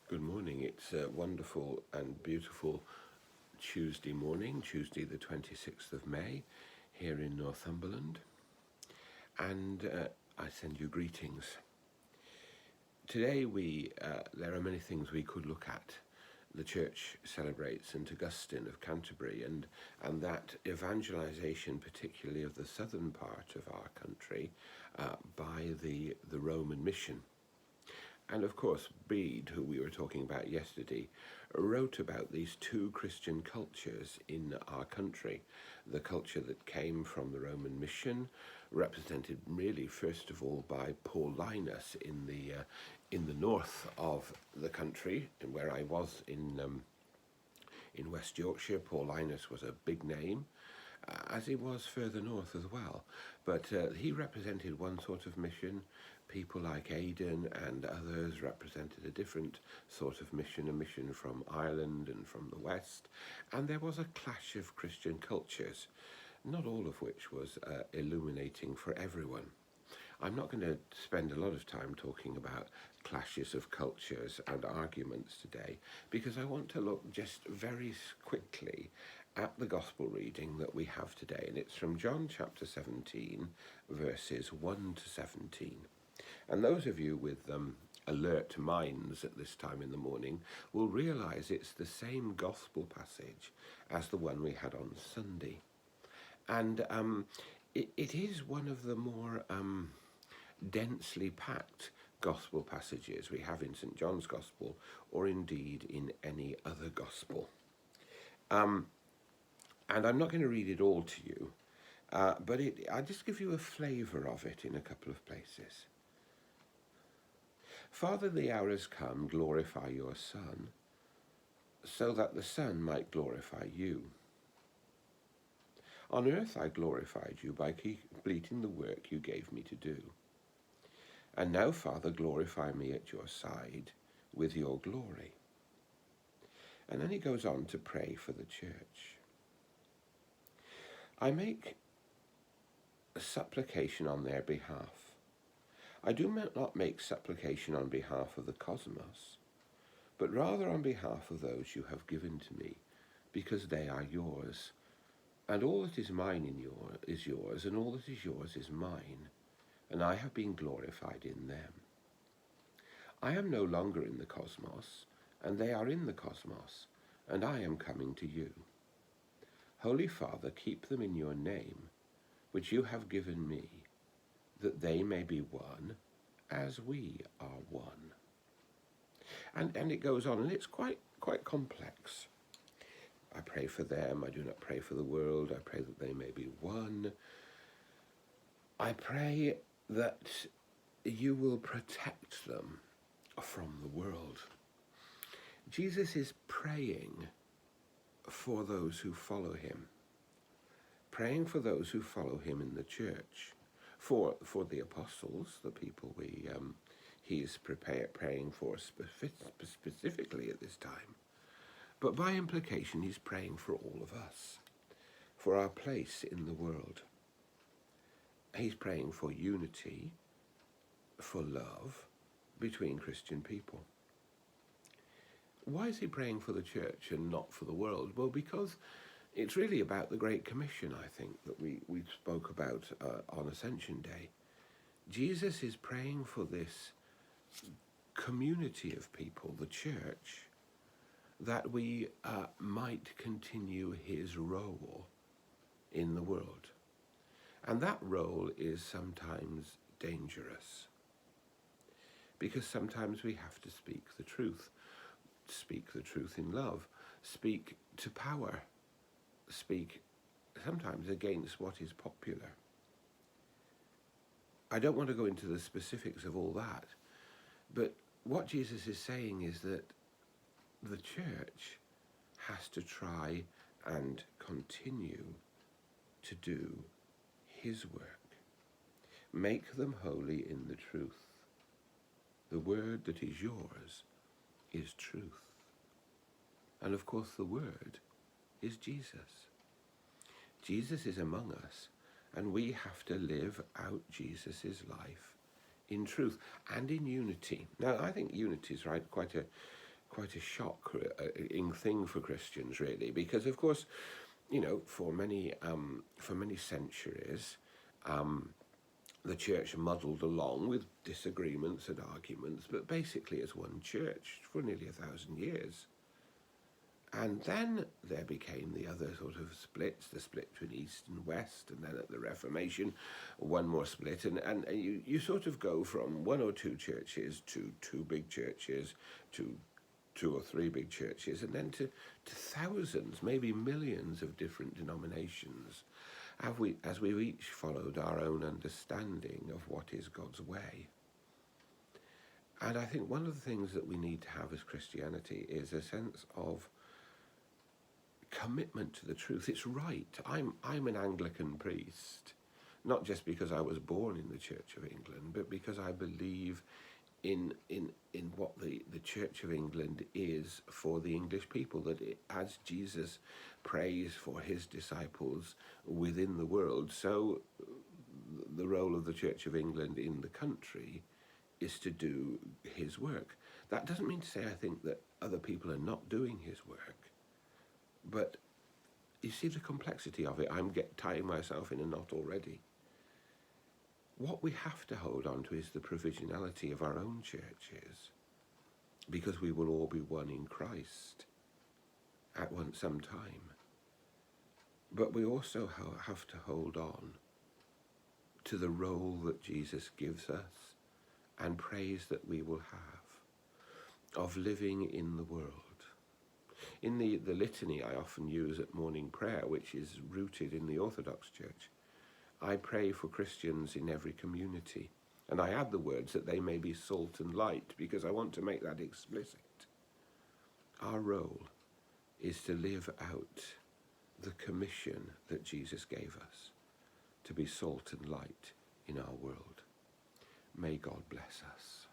Good morning. It's a wonderful and beautiful Tuesday morning, Tuesday the 26th of May, here in Northumberland. And I send you greetings. Today there are many things we could look at. The church celebrates St. Augustine of Canterbury and that evangelization, particularly of the southern part of our country, by the Roman mission. And of course, Bede, who we were talking about yesterday, wrote about these two Christian cultures in our country. The culture that came from the Roman mission, represented really first of all by Paulinus in the north of the country, and where I was in West Yorkshire. Paulinus was a big name, as he was further north as well. But he represented one sort of mission. People like Aidan and others represented a different sort of mission, a mission from Ireland and from the West. And there was a clash of Christian cultures, not all of which was illuminating for everyone. I'm not going to spend a lot of time talking about clashes of cultures and arguments today, because I want to look just very quickly at the gospel reading that we have today. And it's from John chapter 17, verses 1 to 17. And those of you with alert minds at this time in the morning will realise it's the same gospel passage as the one we had on Sunday. And it is one of the more densely packed gospel passages we have in St. John's Gospel, or indeed in any other gospel. And I'm not going to read it all to you, but I'll just give you a flavour of it in a couple of places. Father, the hour has come, glorify your Son, so that the Son might glorify you. On earth I glorified you by completing the work you gave me to do. And now, Father, glorify me at your side with your glory. And then he goes on to pray for the church. I make a supplication on their behalf. I do not make supplication on behalf of the cosmos, but rather on behalf of those you have given to me, because they are yours. And all that is mine is yours, and all that is yours is mine, and I have been glorified in them. I am no longer in the cosmos, and they are in the cosmos, and I am coming to you. Holy Father, keep them in your name, which you have given me, that they may be one as we are one. And it goes on, and it's quite complex. I pray for them, I do not pray for the world, I pray that they may be one. I pray that you will protect them from the world. Jesus is praying for those who follow him, praying for those who follow him in the church, for the apostles, the people he's praying for specifically at this time. But by implication, he's praying for all of us, for our place in the world. He's praying for unity, for love between Christian people. Why is he praying for the church and not for the world? Well, because it's really about the Great Commission, I think, that we spoke about on Ascension Day. Jesus is praying for this community of people, the church, that we might continue his role in the world. And that role is sometimes dangerous, because sometimes we have to speak the truth in love, speak to power, speak sometimes against what is popular. I don't want to go into the specifics of all that, but what Jesus is saying is that the church has to try and continue to do his work. Make them holy in the truth. The word that is yours is truth. And of course the word is Jesus. Jesus is among us, and we have to live out Jesus' life in truth and in unity. Now, I think unity is quite quite a shocking thing for Christians, really, because of course, for many centuries, the church muddled along with disagreements and arguments, but basically as one church for nearly 1,000 years. And then there became the other sort of splits, the split between East and West, and then at the Reformation, one more split. And you sort of go from one or two churches to two big churches to two or three big churches, and then to thousands, maybe millions of different denominations, as we each followed our own understanding of what is God's way. And I think one of the things that we need to have as Christianity is a sense of commitment to the truth. It's right. I'm an Anglican priest, not just because I was born in the Church of England, but because I believe in what the Church of England is for the English people, that as Jesus prays for his disciples within the world, so the role of the Church of England in the country is to do his work. That doesn't mean to say I think that other people are not doing his work, but you see the complexity of it. I'm tying myself in a knot already. What we have to hold on to is the provisionality of our own churches, because we will all be one in Christ at some time. But we also have to hold on to the role that Jesus gives us and prays that we will have of living in the world. In the litany I often use at morning prayer, which is rooted in the Orthodox Church, I pray for Christians in every community, and I add the words that they may be salt and light, because I want to make that explicit. Our role is to live out the commission that Jesus gave us, to be salt and light in our world. May God bless us.